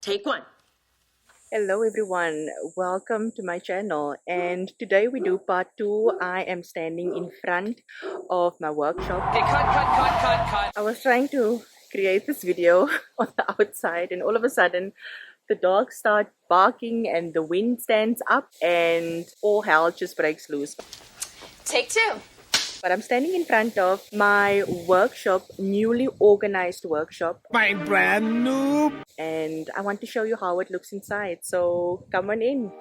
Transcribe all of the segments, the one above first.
Take one. Hello everyone, welcome to my channel, and today we do part 2. I am standing in front of my workshop. Okay, cut. I was trying to create this video on the outside, and all of a sudden the dogs start barking and the wind stands up and all hell just breaks loose. Take two. But I'm standing in front of my workshop, newly organized workshop, My brand new. and I want to show you how it looks inside, so come on in.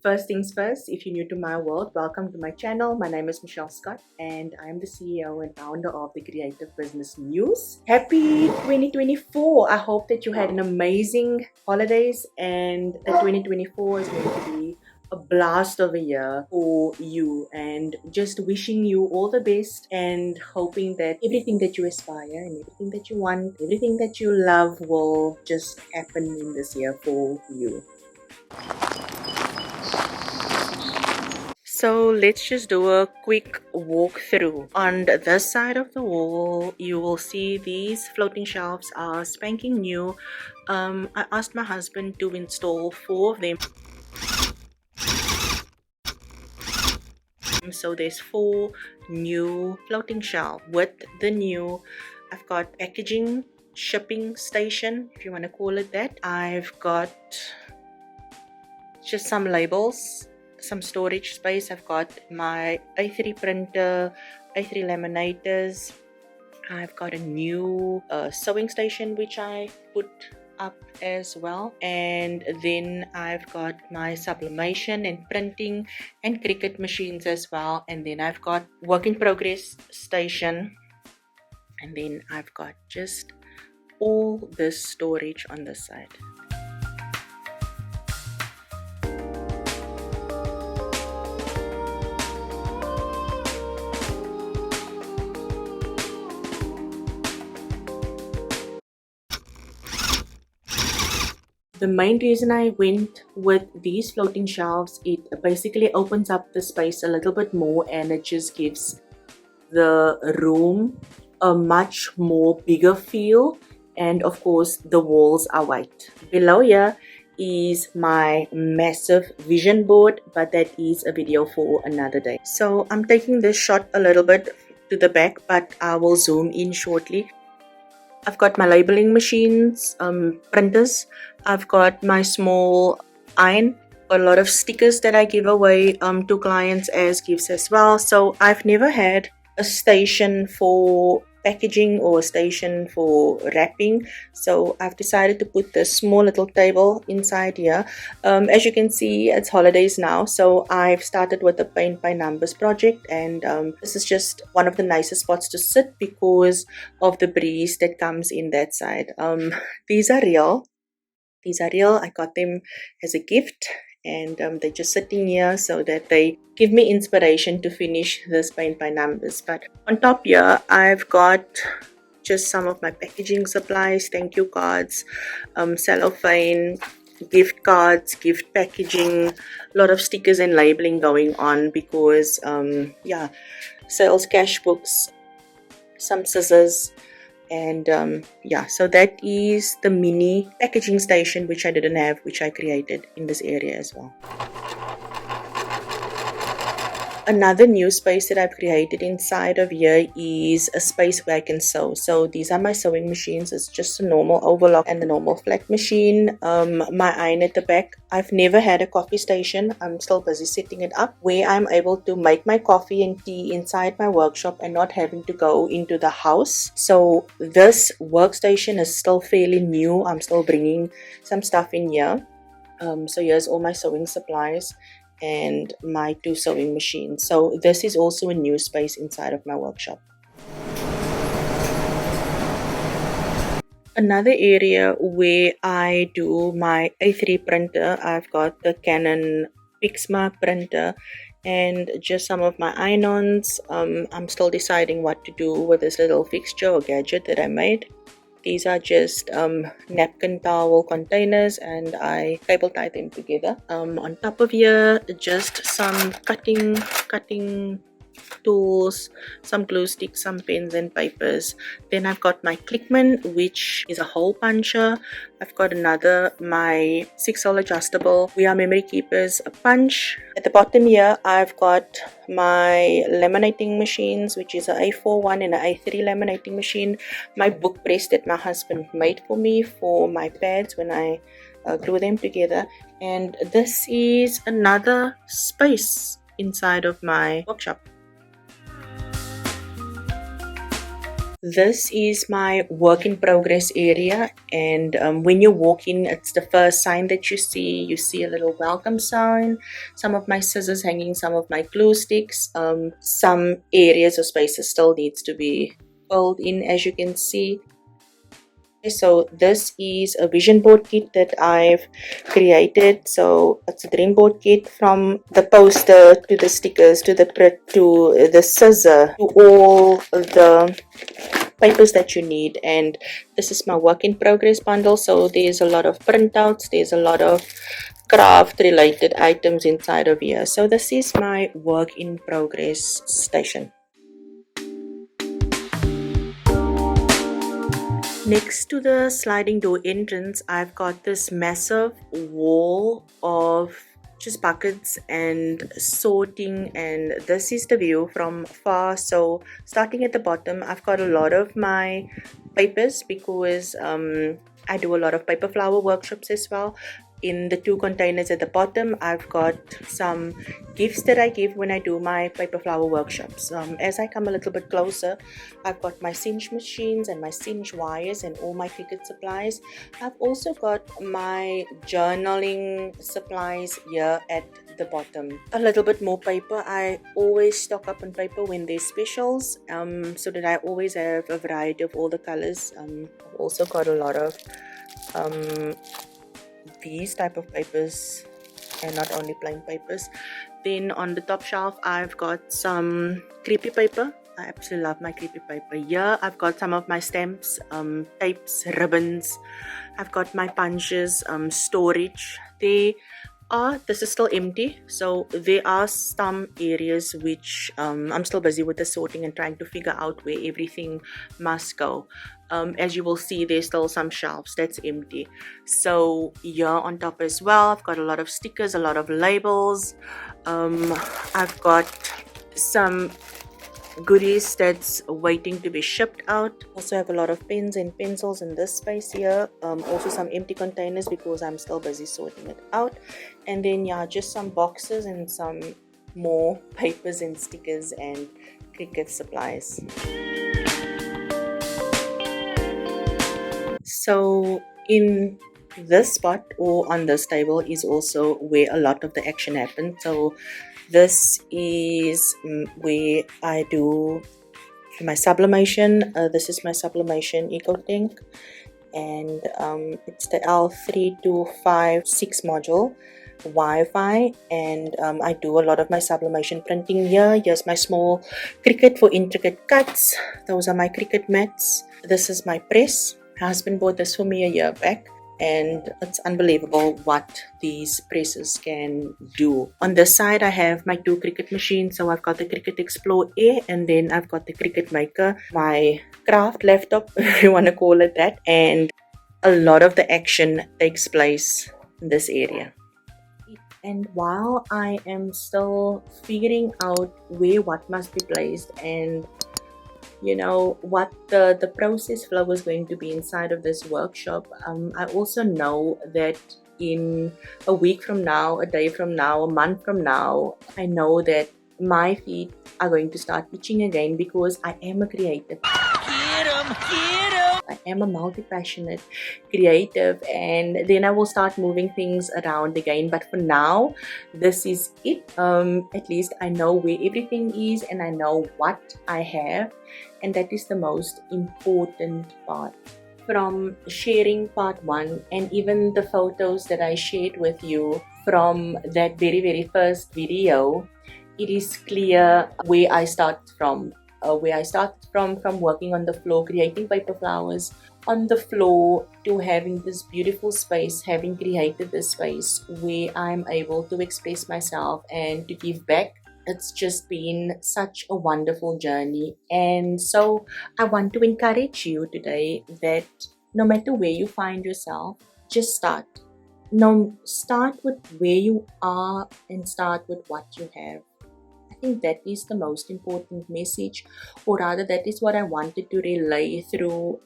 First things first, if you're new to my world, welcome to my channel. My name is Michelle Scott and I'm the CEO and founder of the Creative Business News. Happy 2024! I hope that you had an amazing holidays and that 2024 is going to be a blast of a year for you, and just wishing you all the best and hoping that everything that you aspire and everything that you want, everything that you love will just happen in this year for you. So let's just do a quick walkthrough. On this side of the wall, you will see these floating shelves are spanking new. I asked my husband to install 4 of them. So there's 4 new floating shelves. With the new, I've got packaging, shipping station, if you want to call it that. I've got just some labels, some storage space. I've got my A3 printer, A3 laminators. I've got a new sewing station which I put up as well, and then I've got my sublimation and printing and cricket machines as well, and then I've got work in progress station, and then I've got just all this storage on this side. The main reason I went with these floating shelves, it basically opens up the space a little bit more, and it just gives the room a much more bigger feel, and of course the walls are white. Below here is my massive vision board, but that is a video for another day. So I'm taking this shot a little bit to the back, but I will zoom in shortly. I've got my labeling machines, printers. I've got my small iron, a lot of stickers that I give away to clients as gifts as well. So I've never had a station for packaging or a station for wrapping, so I've decided to put this small little table inside here. As you can see, it's holidays now, so I've started with the paint by numbers project, and this is just one of the nicest spots to sit because of the breeze that comes in that side. These are real. I got them as a gift, and they're just sitting here so that they give me inspiration to finish this paint by numbers. But on top here, I've got just some of my packaging supplies, thank you cards, cellophane, gift cards, gift packaging, a lot of stickers and labeling going on because yeah, sales cash books, some scissors, and yeah, so that is the mini packaging station which I didn't have, which I created in this area as well. Another new space that I've created inside of here is a space where I can sew. So these are my sewing machines. It's just a normal overlock and the normal flat machine. My iron at the back. I've never had a coffee station. I'm still busy setting it up, where I'm able to make my coffee and tea inside my workshop and not having to go into the house. So this workstation is still fairly new. I'm still bringing some stuff in here. So here's all my sewing supplies and my 2 sewing machines. So this is also a new space inside of my workshop. Another area where I do my A3 printer, I've got the Canon Pixma printer and just some of my iron-ons. I'm still deciding what to do with this little fixture or gadget that I made. These are just napkin towel containers, and I cable tie them together. On top of here, just some cutting tools, some glue sticks, some pens and papers. Then I've got my Clickman, which is a hole puncher. I've got my 6-hole adjustable. We are memory keepers, a punch. At the bottom here, I've got my laminating machines, which is a A4 one and a A3 laminating machine. My book press that my husband made for me for my pads when I glue them together. And this is another space inside of my workshop. This is my work in progress area, and when you walk in, it's the first sign that you see. You see a little welcome sign, some of my scissors hanging, some of my glue sticks. Some areas or spaces still needs to be filled in, as you can see. So this is a vision board kit that I've created. So it's a dream board kit, from the poster to the stickers to the print to the scissor to all the papers that you need. And this is my work in progress bundle. So there's a lot of printouts, there's a lot of craft related items inside of here. So this is my work in progress station. Next to the sliding door entrance, I've got this massive wall of just buckets and sorting, and this is the view from far. So starting at the bottom, I've got a lot of my papers because I do a lot of paper flower workshops as well. In the 2 containers at the bottom, I've got some gifts that I give when I do my paper flower workshops. As I come a little bit closer, I've got my cinch machines and my cinch wires and all my Cricut supplies. I've also got my journaling supplies here at the bottom. A little bit more paper. I always stock up on paper when there's specials, so that I always have a variety of all the colors. I've also got a lot of these type of papers, and not only plain papers. Then on the top shelf, I've got some creepy paper. I absolutely love my creepy paper. Here I've got some of my stamps, tapes, ribbons. I've got my punches, storage. This is still empty, so there are some areas which I'm still busy with the sorting and trying to figure out where everything must go. As you will see, there's still some shelves that's empty. So here on top as well, I've got a lot of stickers, a lot of labels. I've got some goodies that's waiting to be shipped out. Also have a lot of pens and pencils in this space here. Also some empty containers because I'm still busy sorting it out. And then yeah, just some boxes and some more papers and stickers and Cricut supplies. So in this spot or on this table is also where a lot of the action happens. So this is where I do my sublimation. This is my sublimation eco tank, and it's the L3256 module Wi-Fi, and I do a lot of my sublimation printing here. Here's my small Cricut for intricate cuts. Those are my Cricut mats. This is my press. My husband bought this for me a year back, and it's unbelievable what these presses can do. On this side, I have my 2 Cricut machines. So I've got the Cricut Explore A, and then I've got the Cricut Maker, my craft laptop, if you want to call it that. And a lot of the action takes place in this area. And while I am still figuring out where what must be placed and what the process flow is going to be inside of this workshop, I also know that in a week from now, a day from now, a month from now, I know that my feet are going to start itching again because I am a creative. I am a multi-passionate creative, and then I will start moving things around again. But for now, this is it. At least I know where everything is and I know what I have, and that is the most important part. From sharing part 1 and even the photos that I shared with you from that very first video, it is clear where I start from. From working on the floor, creating paper flowers on the floor, to having this beautiful space, having created this space where I'm able to express myself and to give back It's just been such a wonderful journey. And so I want to encourage you today that no matter where you find yourself, just start. No, start with where you are and start with what you have. I think that is the most important message, or rather, that is what I wanted to relay through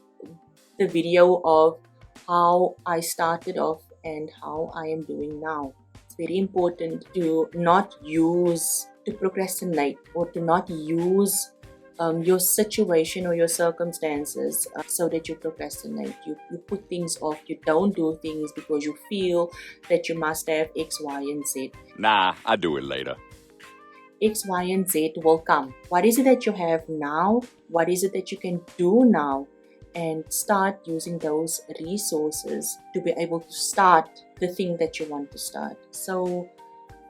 the video of how I started off and how I am doing now. It's very important to not to procrastinate or to not use your situation or your circumstances so that you procrastinate. You put things off, you don't do things because you feel that you must have X, Y, and Z. Nah, I do it later. X, Y, and Z will come. What is it that you have now? What is it that you can do now? And start using those resources to be able to start the thing that you want to start. So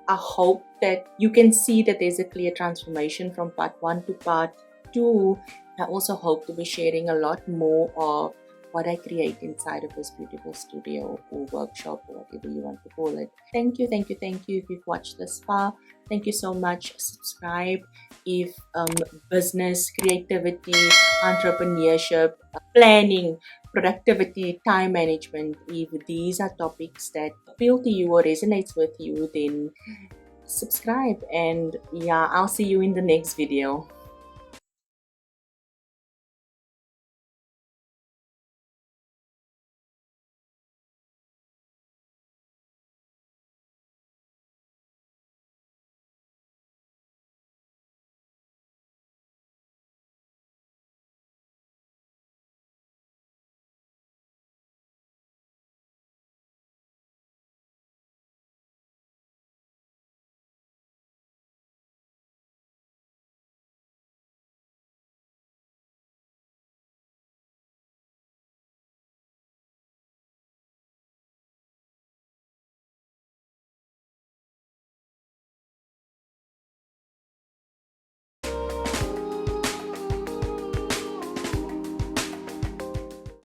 I hope that you can see that there's a clear transformation from part 1 to part 2. I also hope to be sharing a lot more of what I create inside of this beautiful studio or workshop or whatever you want to call it. Thank you if you've watched this far. Thank you so much. Subscribe if business, creativity, entrepreneurship, planning, productivity, time management, if these are topics that appeal to you or resonates with you, then subscribe. And yeah, I'll see you in the next video.